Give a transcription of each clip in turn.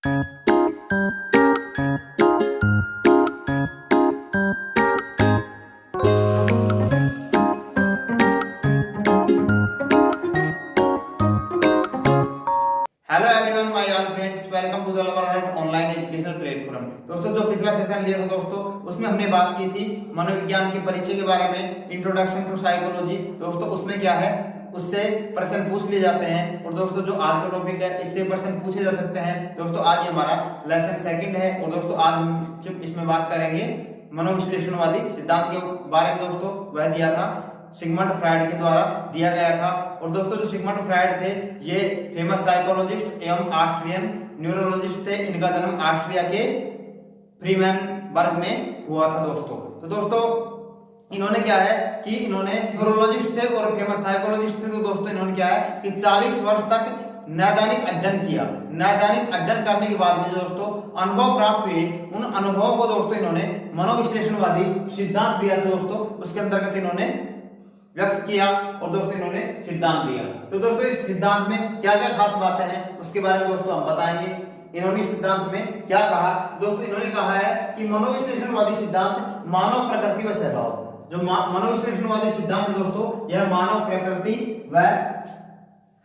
Hello everyone, my all friends, welcome to the learner online educational platform. दोस्तों, जो पिछला session लिया था दोस्तों, उसमें हमने बात की थी मनोविज्ञान के परिचय के बारे में, इंट्रोडक्शन टू साइकोलॉजी। दोस्तों, उसमें क्या है, उससे प्रश्न पूछ लिए जाते हैं। और दोस्तों, जो आज का टॉपिक है, इससे प्रश्न पूछे जा सकते हैं। दोस्तों, आज हमारा लेसन सेकंड है। और दोस्तों, आज हम इसमें बात करेंगे मनोविश्लेषणवादी सिद्धांत के बारे में। दोस्तों, वह दिया था सिगमंड फ्रायड के द्वारा दिया गया था। और दोस्तों, जो सिगमंड फ्रायड थे, ये फेमस साइकोलॉजिस्ट एवं ऑस्ट्रियन न्यूरोलॉजिस्ट थे। इनका जन्म ऑस्ट्रिया के फ्रीमैनबर्ग में हुआ था दोस्तों। तो दोस्तों, इन्होंने क्या है कि इन्होंने न्यूरोलॉजिस्ट थे और फेमस साइकोलॉजिस्ट थे। तो दोस्तों, इन्होंने क्या है कि 40 वर्ष तक नैदानिक अध्ययन किया। नैदानिक अध्ययन करने के बाद में दोस्तों अनुभव प्राप्त हुए। उन अनुभवों को दोस्तों इन्होंने मनोविश्लेषणवादी सिद्धांत दिया था दोस्तों। उसके अंतर्गत इन्होंने व्यक्त किया और दोस्तों इन्होंने सिद्धांत दिया। तो दोस्तों, इस सिद्धांत में क्या क्या खास बातें हैं, उसके बारे में दोस्तों हम बताएंगे। इन्होंने सिद्धांत में क्या कहा। दोस्तों, इन्होंने कहा है कि मनोविश्लेषणवादी सिद्धांत मानव प्रकृति व स्वभाव। जो मनोविश्लेषणवादी सिद्धांत है दोस्तों, यह मानव प्रकृति व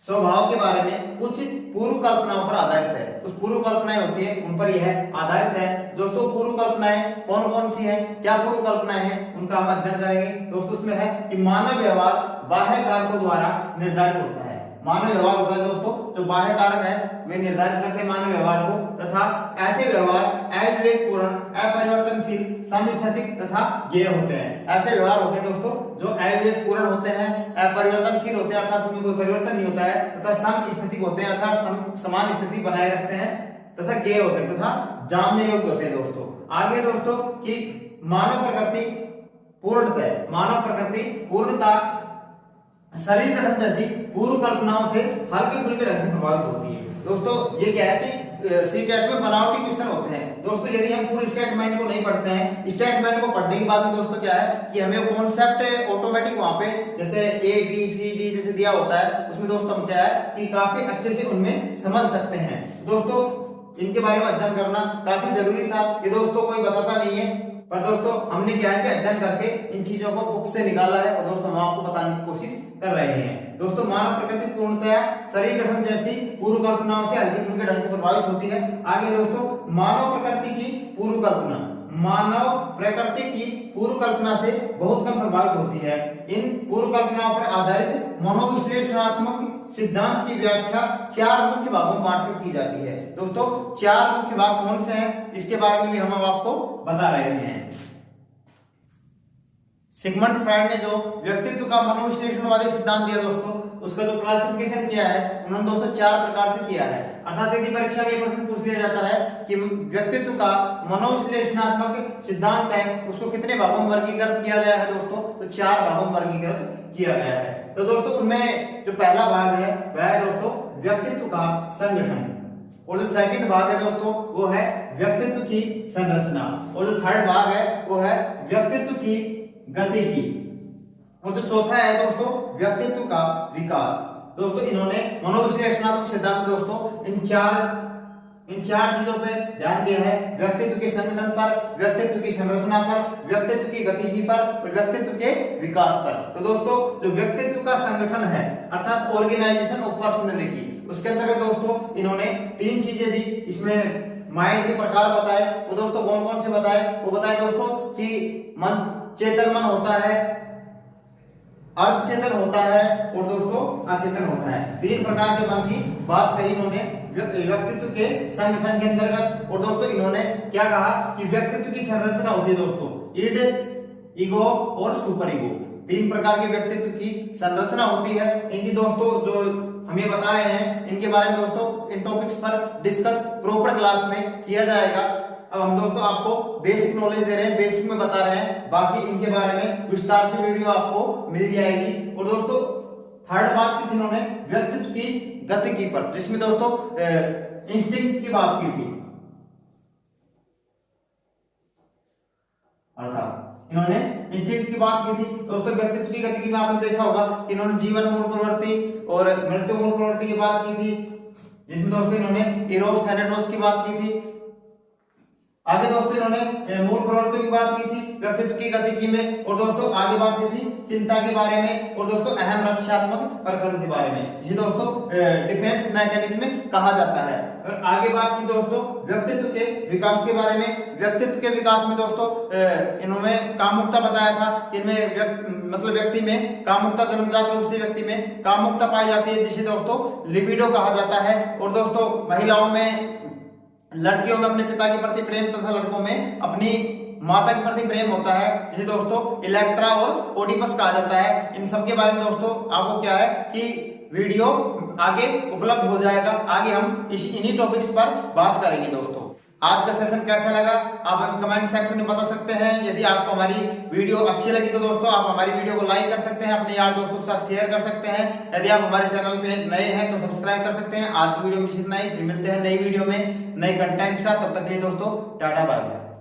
स्वभाव के बारे में कुछ पूर्व कल्पनाओं पर आधारित है। कुछ पूर्व कल्पनाएं होती है, उन पर यह आधारित है। दोस्तों, पूर्व कल्पनाएं कौन कौन सी हैं, क्या पूर्व कल्पनाएं हैं, उनका हम अध्ययन करेंगे। दोस्तों, उसमें है कि मानव व्यवहार बाह्य कारकों द्वारा निर्धारित होता है। मानव व्यवहार होता है दोस्तों, जो बाह्य कारक है वे निर्धारित करते हैं मानव व्यवहार को। तथा ऐसे व्यवहार अविवेकपूर्ण, अपरिवर्तनशील, समस्थैतिक तथा ज्ञेय होते हैं। ऐसे व्यवहार होते हैं दोस्तों जो अविवेकपूर्ण होते हैं, अपरिवर्तनशील होते हैं अर्थात उनमें कोई परिवर्तन नहीं होता है, तथा समस्थैतिक होते हैं अर्थात समान स्थिति बनाए रखते हैं, तथा ज्ञेय होते हैं तथा जानने योग्य होते हैं दोस्तों। आगे दोस्तों कि मानव प्रकृति पूर्णतः, मानव प्रकृति पूर्णता शरीर गठन जैसी पूर्व कल्पनाओं से हल्के फुल्के ढंग से प्रभावित होती है। दोस्तों, ये क्या है कि सीटेट में बनावटी क्वेश्चन होते हैं। दोस्तों, यदि हम पूरे स्टेटमेंट को नहीं पढ़ते हैं, स्टेटमेंट को पढ़ने के बाद में दोस्तों क्या है कि हमें कॉन्सेप्ट ऑटोमेटिक वहां पे जैसे ए बी सी डी जैसे दिया होता है, उसमें दोस्तों हम क्या है कि काफी अच्छे से उनमें समझ सकते हैं। दोस्तों, इनके बारे में अध्ययन करना काफी जरूरी था। ये दोस्तों कोई बताता नहीं है, पर दोस्तों हमने क्या है कि अध्ययन करके इन चीजों को बुक से निकाला है और दोस्तों हम आपको बताने की कोशिश कर रहे हैं। दोस्तों, मानव प्रकृति पूर्णतया शरीर गठन जैसी पूर्व कल्पनाओं से हल्के फुल्के ढंग से प्रभावित होती है। आगे दोस्तों, मानव प्रकृति की पूर्व कल्पना, मानव प्रकृति की पूर्व कल्पना से बहुत कम प्रभावित होती है। इन पूर्व कल्पनाओं पर आधारित मनोविश्लेषणात्मक सिद्धांत की व्याख्या 4 मुख्य भागों में बांटकर की जाती है। दोस्तों, 4 मुख्य भाग कौन से हैं, इसके बारे में भी हम आपको बता रहे हैं। सिगमंड फ्रायड ने जो व्यक्तित्व का मनोविश्लेषणवादी सिद्धांत दिया दोस्तों, उसका जो क्लासिफिकेशन किया है उन्होंने दोस्तों 4 प्रकार से किया है। अर्थात यदि परीक्षा में प्रश्न पूछ लिया जाता है कि व्यक्तित्व का मनोविश्लेषणात्मक सिद्धांत है, उसको कितने भागों में वर्गीकृत किया गया है दोस्तों, तो 4 भागों में वर्गीकृत किया गया है। तो दोस्तों, उनमें जो पहला भाग है वह है दोस्तों व्यक्तित्व का संगठन, और जो सेकंड भाग है दोस्तों वो है व्यक्तित्व की संरचना, और जो थर्ड भाग है वो है व्यक्तित्व की गति की, और जो चौथा है दोस्तों व्यक्तित्व का विकास। दोस्तों, इन्होंने मनोविश्लेषणात्मक सिद्धांत दोस्तों इन चार चीजों पे ध्यान दिया है। व्यक्तित्व के संगठन पर, व्यक्तित्व की संरचना पर, व्यक्तित्व की गतिविधि पर और व्यक्तित्व के विकास पर। तो दोस्तों, जो व्यक्तित्व का संगठन है अर्थात ऑर्गेनाइजेशन ऑफ पर्सनैलिटी, उसके अंतर्गत दोस्तों इन्होंने 3 चीजें दी। इसमें माइंड के प्रकार बताए, वो दोस्तों कौन कौन से बताए, वो बताए दोस्तों कि मन, चेतन मन होता है, अर्धचेतन होता है और दोस्तों अचेतन होता है। 3 प्रकार के मन की बात कही इन्होंने व्यक्तित्व के संगठन के अंतर्गत। और दोस्तों इन्होंने क्या कहा कि व्यक्तित्व की संरचना होती है दोस्तों इड, ईगो और सुपर ईगो। 3 प्रकार के व्यक्तित्व की संरचना होती है। इनकी दोस्तों जो हम ये बता रहे हैं, इनके बारे में दोस्तों इन टॉपिक्स पर डिस्कस प्रॉपर क्लास में किया जाएगा। अब हम दोस्तों आपको बेसिक नॉलेज दे रहे हैं, बेसिक में बता रहे हैं, बाकी इनके बारे में विस्तार से वीडियो आपको मिल जाएगी। और दोस्तों थर्ड बात की थी इन्होंने व्यक्तित्व की गतिकी पर, जिसमें दोस्तों इंस्टिंक्ट की बात की थी। अर्थात इन्होंने इंस्टिंक्ट की बात की थी दोस्तों। व्यक्तित्व की गतिकी में आपने देखा होगा कि इन्होंने जीवन मूल प्रवृत्ति और मृत्यु मूल प्रवृत्ति की बात की थी। जिसमें दोस्तों इन्होंने इरोस थैलेटोस की बात की थी। आगे दोस्तों इन्होंने मूल प्रवृत्तियों की बात की थी व्यक्तित्व की गतिकी में, और दोस्तों आगे बात की थी चिंता के बारे में, और दोस्तों अहम रक्षात्मक प्रकरण के बारे में, जिसे दोस्तों डिफेंस मैकेनिज्म में कहा जाता है। और आगे बात की दोस्तों व्यक्तित्व के विकास के बारे में। व्यक्तित्व के विकास में दोस्तों इन्होंने कामुकता बताया था कि इनमें मतलब व्यक्ति में कामुकता जन्मजात रूप से व्यक्ति में कामुकता पाई जाती है, जिसे दोस्तों लिबिडो कहा जाता है। और दोस्तों महिलाओं में, लड़कियों में अपने पिता के प्रति प्रेम तथा लड़कों में अपनी माता के प्रति प्रेम होता है, जिसे दोस्तों इलेक्ट्रा और ओडिपस कहा जाता है। इन सब के बारे में दोस्तों आपको क्या है कि वीडियो आगे उपलब्ध हो जाएगा। आगे हम इन्हीं टॉपिक्स पर बात करेंगे। दोस्तों आज का सेशन कैसा लगा आप हमें कमेंट सेक्शन में बता सकते हैं। यदि आपको हमारी वीडियो अच्छी लगी तो दोस्तों आप हमारी वीडियो को लाइक कर सकते हैं, अपने यार दोस्तों के साथ शेयर कर सकते हैं। यदि आप हमारे चैनल पे नए हैं तो सब्सक्राइब कर सकते हैं। आज की वीडियो में इतना ही, फिर मिलते हैं नई वीडियो में नए कंटेंट के साथ। तब तक के लिए दोस्तों टाटा बाय बाय।